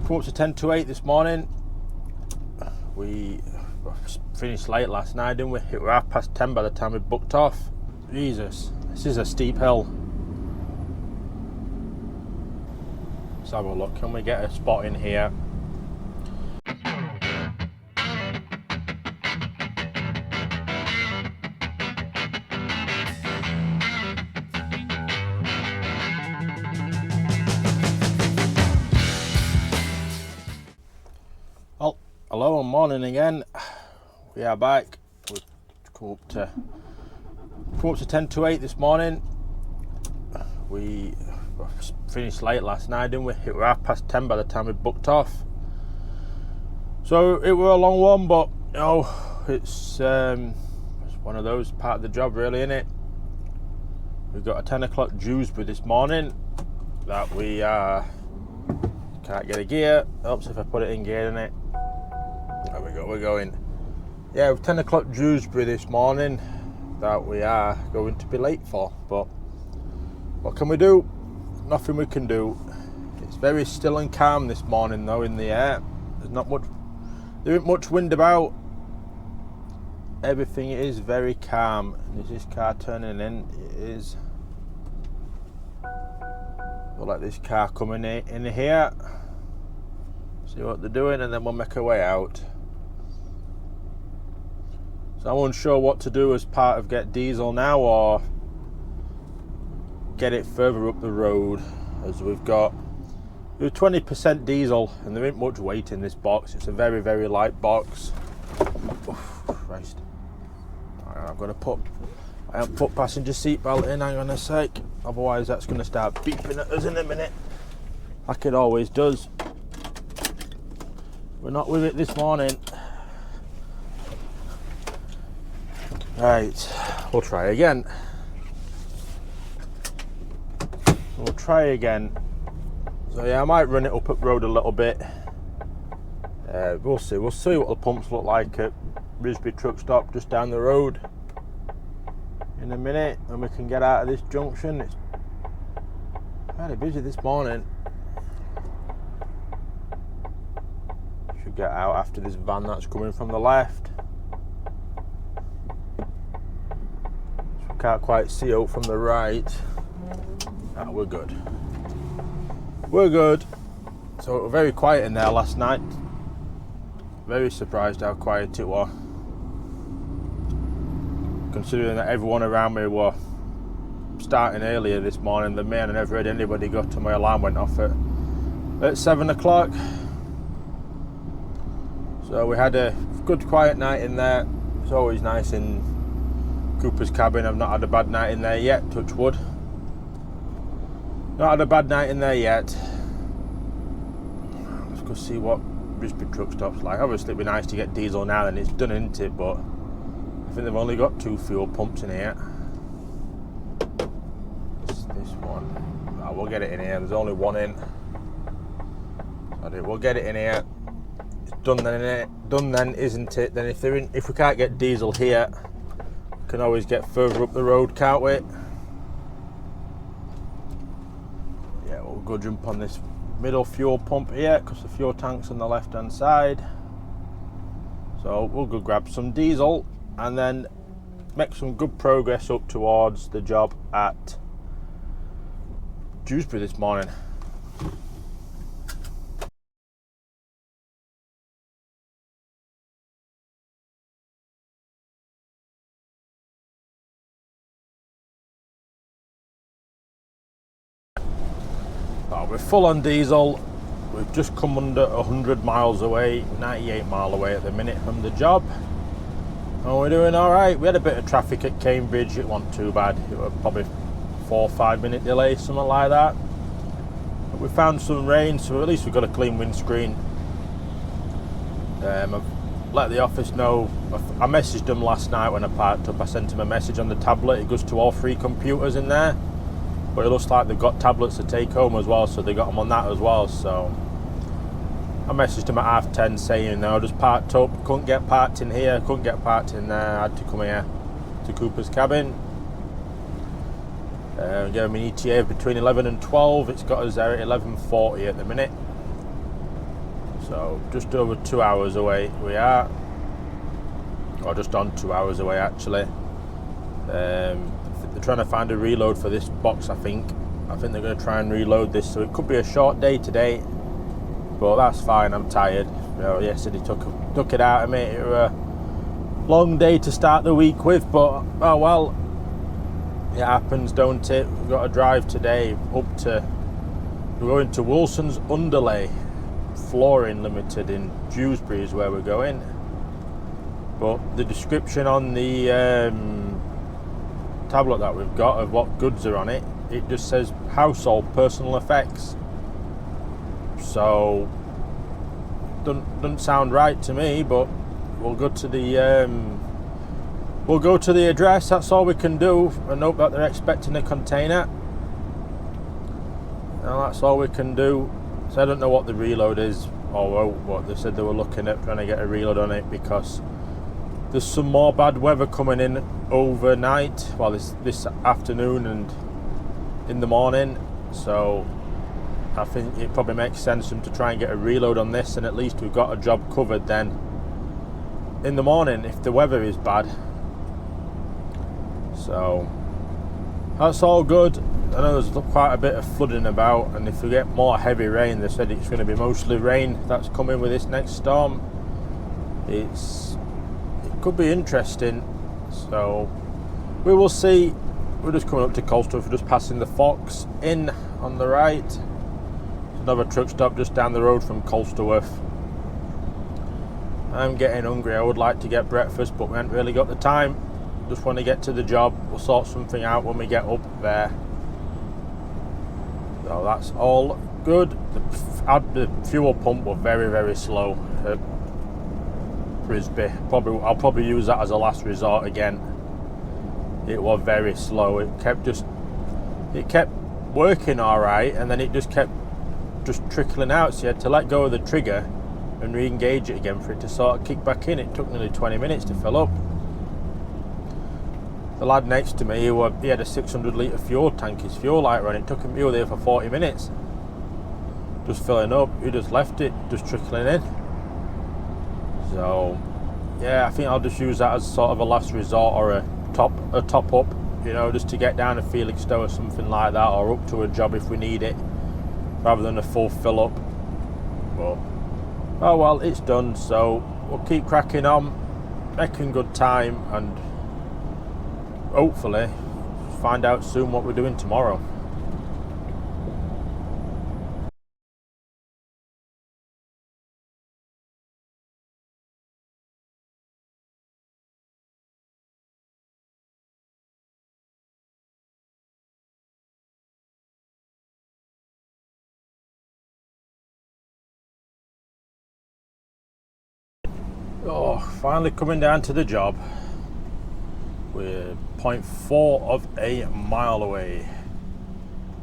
Come up to 10 to 8 this morning. We finished late last night, didn't we? It was 10:30 by the time we booked off. Jesus, this is a steep hill. Let's have a look. Can we get a spot in here? Well, hello and morning again. We are back. We've come up to 10 to 8 this morning. We finished late last night, didn't we? It was 10:30 by the time we booked off. So it was a long one, but you know, it's one of those part of the job, really, isn't it? We've got a 10 o'clock Dewsbury this morning that we can't get a gear. Helps if I put it in gear, innit? There we go, we're going. Yeah, 10 o'clock Dewsbury this morning that we are going to be late for, but what can we do? Nothing we can do. It's very still and calm this morning though in the air. There isn't much wind about. Everything is very calm. And there's this car turning in. It is. We'll let this car coming in here. See what they're doing, and then we'll make our way out. So I'm unsure what to do as part of get diesel now or get it further up the road, as we've got 20% diesel and there ain't much weight in this box. It's a very, very light box. Oh, Christ. I haven't put passenger seat belt in, hang on a sec, otherwise that's going to start beeping at us in a minute like it always does. We're not with it this morning. Right, we'll try again. So yeah, I might run it up the road a little bit. We'll see what the pumps look like at Dewsbury truck stop just down the road in a minute when we can get out of this junction. It's very busy this morning. Should get out after this van that's coming from the left. Can't quite see out from the right. We're good. We're good. So it was very quiet in there last night. Very surprised how quiet it was. Considering that everyone around me were starting earlier this morning than me, and I never heard anybody go till my alarm went off at 7 o'clock. So we had a good quiet night in there. It's always nice in Cooper's cabin. I've not had a bad night in there yet, touch wood. Not had a bad night in there yet. Let's go see what Dewsbury truck stop's like. Obviously it'd be nice to get diesel now and it's done, isn't it? But I think they've only got 2 fuel pumps in here. It's this one. Oh, we'll get it in here. There's only one in. We'll get it in here. It's done then, isn't it? Done then, isn't it? Then if we can't get diesel here, we can always get further up the road, can't we? Yeah, we'll go jump on this middle fuel pump here because the fuel tank's on the left hand side. So we'll go grab some diesel and then make some good progress up towards the job at Dewsbury this morning. We're full on diesel. We've just come under 100 miles away, 98 mile away at the minute from the job. And we're doing all right. We had a bit of traffic at Cambridge. It wasn't too bad. It was probably 4 or 5 minute delay, something like that. But we found some rain, so at least we've got a clean windscreen. I've let the office know. I messaged them last night when I parked up. I sent them a message on the tablet. It goes to all 3 computers in there. But it looks like they've got tablets to take home as well, so they got them on that as well. So I messaged them at 10:30 saying, no, I just parked up, couldn't get parked in here, couldn't get parked in there, I had to come here to Cooper's cabin. Gave them an ETA between 11 and 12, it's got us there at 11:40 at the minute. So just over 2 hours away we are, or just on 2 hours away actually. They're trying to find a reload for this box. I think they're going to try and reload this, so it could be a short day today, but that's fine. I'm tired. You know, yesterday took it out of me. It was a long day to start the week with, but oh well, it happens, don't it? We've got to drive today up to, we're going to Wilson's Underlay Flooring Limited in Dewsbury is where we're going. But the description on the tablet that we've got of what goods are on it, it just says household personal effects. So doesn't sound right to me, but we'll go to the address. That's all we can do, and hope that they're expecting a container. Now that's all we can do. So I don't know what the reload is, or what they said they were looking at trying to get a reload on it, because there's some more bad weather coming in overnight, well this afternoon and in the morning. So I think it probably makes sense for them to try and get a reload on this, and at least we've got a job covered then in the morning if the weather is bad. So that's all good. I know there's quite a bit of flooding about, and if we get more heavy rain, they said it's going to be mostly rain that's coming with this next storm. It could be interesting, so we will see. We're just coming up to Colston. We're just passing the Fox Inn on the right. There's another truck stop just down the road from Colsterworth. I'm getting hungry. I would like to get breakfast, but we haven't really got the time. Just want to get to the job. We'll sort something out when we get up there. So that's all good. The fuel pump was very, very slow at Frisbee. I'll probably use that as a last resort again. It was very slow. It kept working all right, and then it just kept trickling out. So you had to let go of the trigger and re-engage it again for it to sort of kick back in. It took nearly 20 minutes to fill up. The lad next to me, he had a 600 litre fuel tank, his fuel lighter on. It took him, he was there for 40 minutes just filling up. He just left it just trickling in. So yeah, I think I'll just use that as sort of a last resort, or a top up, you know, just to get down to Felixstowe or something like that, or up to a job if we need it, rather than a full fill up. But oh well, it's done, so we'll keep cracking on, making good time, and hopefully find out soon what we're doing tomorrow. Oh, finally coming down to the job. We're 0.4 of a mile away.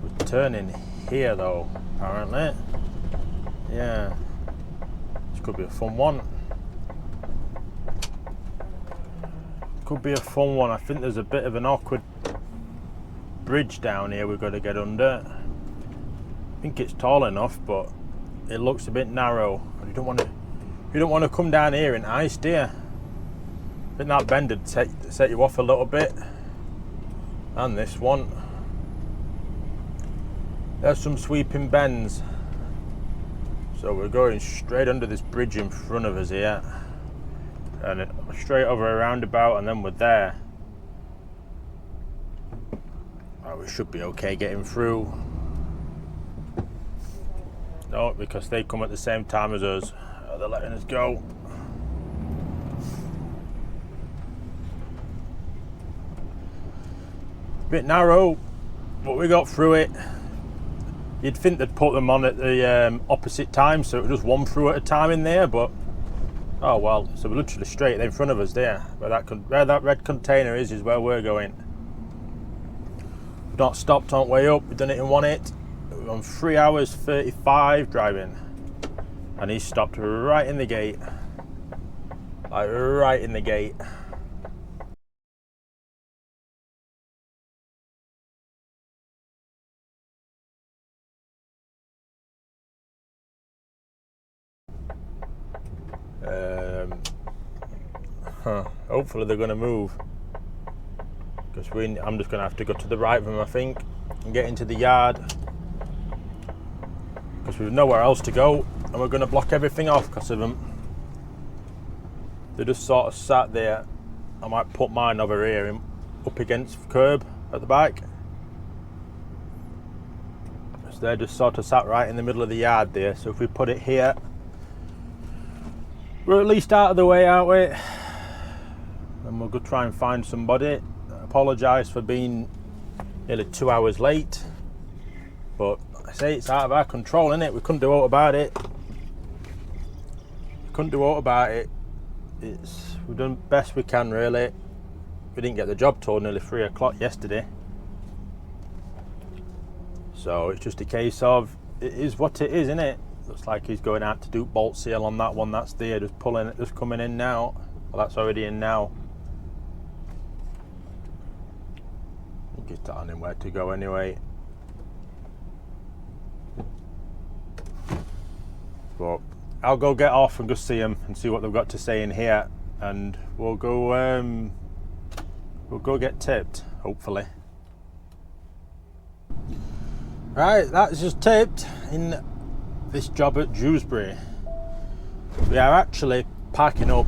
We're turning here though, apparently. Yeah, this could be a fun one. Could be a fun one. I think there's a bit of an awkward bridge down here we've got to get under. I think it's tall enough, but it looks a bit narrow. You don't want to come down here in ice, do you? I think that bend would set you off a little bit. And this one. There's some sweeping bends. So we're going straight under this bridge in front of us here. And straight over a roundabout, and then we're there. Oh, we should be okay getting through. No, because they come at the same time as us. Oh, they're letting us go. Bit narrow, but we got through it. You'd think they'd put them on at the opposite time, so it was just one through at a time in there, but oh well. So we're literally straight in front of us there. Where that red container is where we're going. We've not stopped on way up. We've done it in 1 hit. We're on 3 hours 35 driving, and he stopped right in the gate, like right in the gate. Hopefully they're going to move, because I'm just going to have to go to the right of them, I think, and get into the yard, because we've nowhere else to go, and we're going to block everything off because of them. They just sort of sat there. I might put mine over here up against the curb at the back. So they're just sort of sat right in the middle of the yard there. So if we put it here, we're at least out of the way, aren't we? And we'll go try and find somebody. I apologise for being nearly 2 hours late, but I say it's out of our control, isn't it? We couldn't do aught about it. We've done best we can, really. We didn't get the job till nearly 3 o'clock yesterday, so it's just a case of, it is what it is, isn't it? Looks like he's going out to do bolt seal on that one that's there, just pulling it, just coming in now. Well, that's already in now. I think he's telling him where to go anyway. But I'll go get off and just see them and see what they've got to say in here, and we'll go get tipped, hopefully. Right, that's just tipped in this job at Dewsbury. We are actually packing up,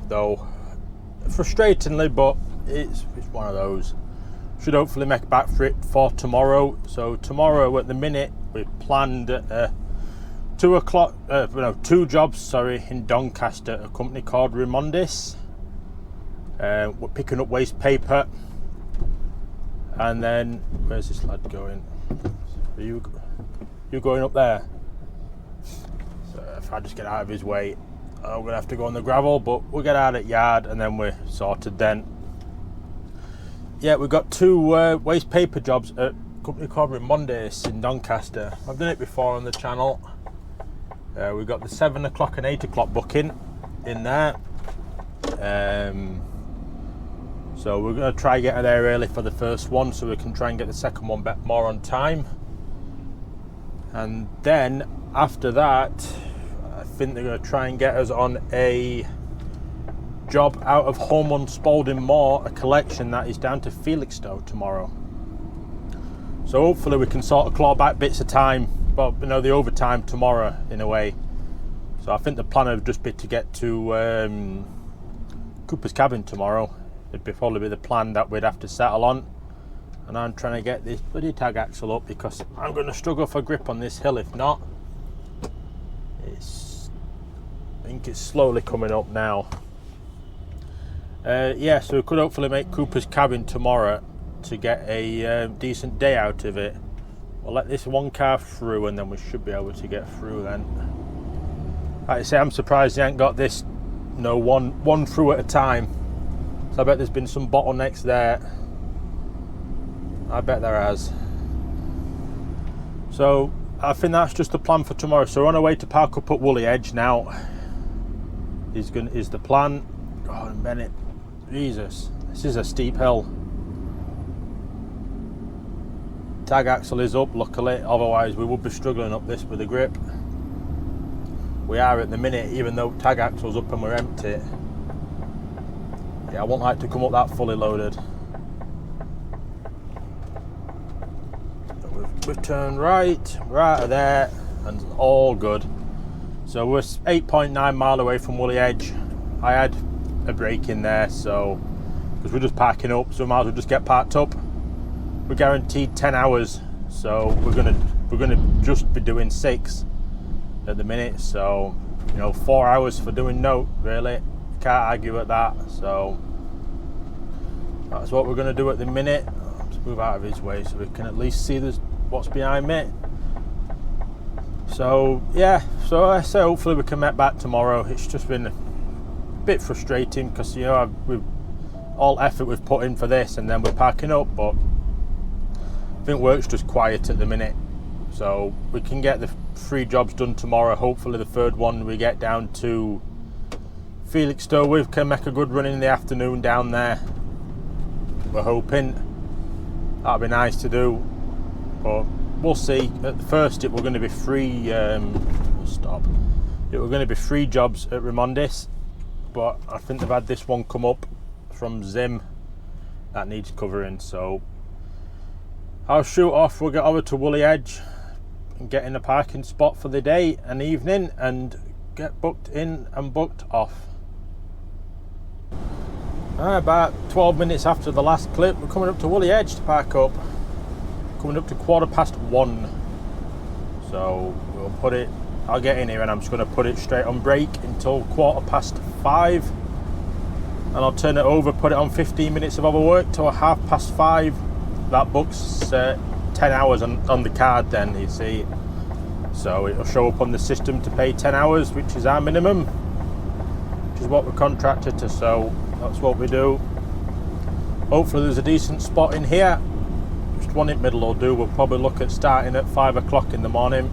though, frustratingly, but it's one of those. Should hopefully make back for it for tomorrow. So tomorrow, at the minute, we planned 2 o'clock, two jobs, in Doncaster, a company called Remondis. We're picking up waste paper, and then where's this lad going? Are you going up there? So if I just get out of his way, I'm gonna have to go on the gravel, but we'll get out at yard and then we're sorted then. Yeah, we've got 2 waste paper jobs at a company called Remondis in Doncaster. I've done it before on the channel. We've got the 7 o'clock and 8 o'clock booking in there. So we're going to try get there early for the first one, so we can try and get the second one back more on time. And then after that, I think they're going to try and get us on a job out of Home on Spalding Moor, a collection that is down to Felixstowe tomorrow. So hopefully we can sort of claw back bits of time, but the overtime tomorrow in a way. So I think the plan would just be to get to Cooper's cabin tomorrow. It'd probably be the plan that we'd have to settle on. And I'm trying to get this bloody tag axle up, because I'm going to struggle for grip on this hill if not. I think it's slowly coming up now. Yeah, so we could hopefully make Cooper's cabin tomorrow to get a decent day out of it. We'll let this one car through and then we should be able to get through then. Like I say, I'm surprised they ain't got this one through at a time. So I bet there's been some bottlenecks there. I bet there has. So I think that's just the plan for tomorrow. So we're on our way to park up at Woolly Edge now. Is the plan. Oh, and Bennett, Jesus, this is a steep hill. Tag axle is up, luckily, otherwise we would be struggling up this with the grip. We are at the minute, even though tag axle's up and we're empty. Yeah, I won't like to come up that fully loaded. We've turned right, we're out of there, and all good. So we're 8.9 mile away from Woolly Edge. I had a break in there, so because we're just parking up, so we might as well just get parked up. We're guaranteed 10 hours, so we're gonna just be doing 6 at the minute. So 4 hours for doing no, really. Can't argue at that. So that's what we're gonna do at the minute. Let's move out of his way so we can at least see what's behind me. So yeah, so I say hopefully we can make back tomorrow. It's just been a bit frustrating because we've all effort we've put in for this and then we're packing up, but I think work's just quiet at the minute. So we can get the 3 jobs done tomorrow. Hopefully the third one we get down to Felixstowe, we can make a good run in the afternoon down there. We're hoping that'd be nice to do, but we'll see. At first we're going to be free. We'll stop. It were going to be 3 jobs at Remondis, but I think they've had this one come up from Zim that needs covering, so I'll shoot off. We'll get over to Woolly Edge and get in a parking spot for the day and evening and get booked in and booked off. About 12 minutes after the last clip, we're coming up to Woolly Edge to park up. Coming up to 1:15. So we'll put it, I'll get in here and I'm just going to put it straight on brake until 5:15. And I'll turn it over, put it on 15 minutes of overwork till 5:30. That books 10 hours on the card then, you see. So it'll show up on the system to pay 10 hours, which is our minimum, which is what we're contracted to, so that's what we do. Hopefully there's a decent spot in here. Just one in middle will do. We'll probably look at starting at 5 o'clock in the morning.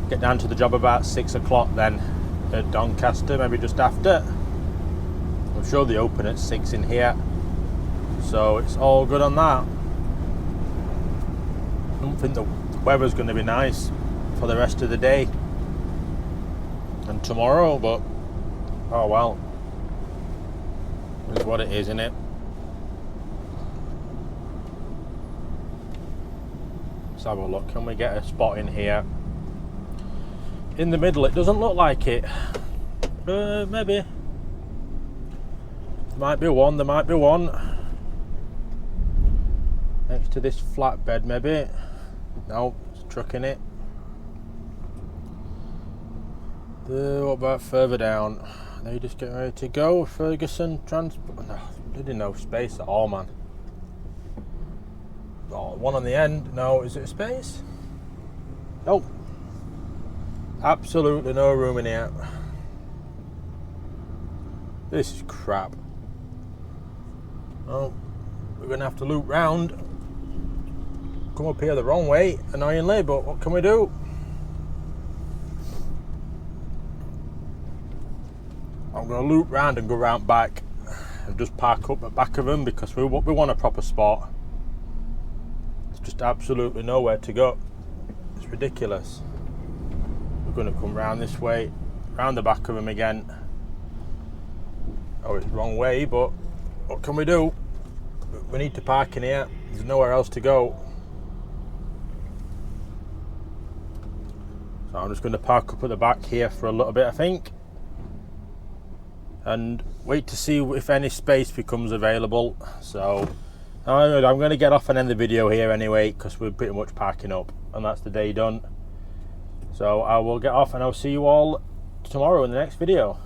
Get down to the job about 6 o'clock then at Doncaster, maybe just after. I'm sure they open at 6 in here. So it's all good on that. I don't think the weather's going to be nice for the rest of the day and tomorrow, but oh well, it's what it is, isn't it? Let's have a look. Can we get a spot in here? In the middle, it doesn't look like it. Maybe. There might be one, next to this flatbed, maybe. No, it's a truck in it. What about further down? Now you just getting ready to go. Ferguson Transport. No, didn't no space at all, man. Oh, one on the end. No, is it a space? Nope. Absolutely no room in here. This is crap. Oh, we're gonna have to loop round. Come up here the wrong way, annoyingly, but what can we do? I'm going to loop round and go round back and just park up at the back of them because we want a proper spot. There's just absolutely nowhere to go. It's ridiculous. We're going to come round this way, round the back of them again. Oh, it's the wrong way, but what can we do? We need to park in here. There's nowhere else to go. So I'm just going to park up at the back here for a little bit, I think, and wait to see if any space becomes available. So I'm going to get off and end the video here anyway, because we're pretty much parking up and that's the day done. So I will get off and I'll see you all tomorrow in the next video.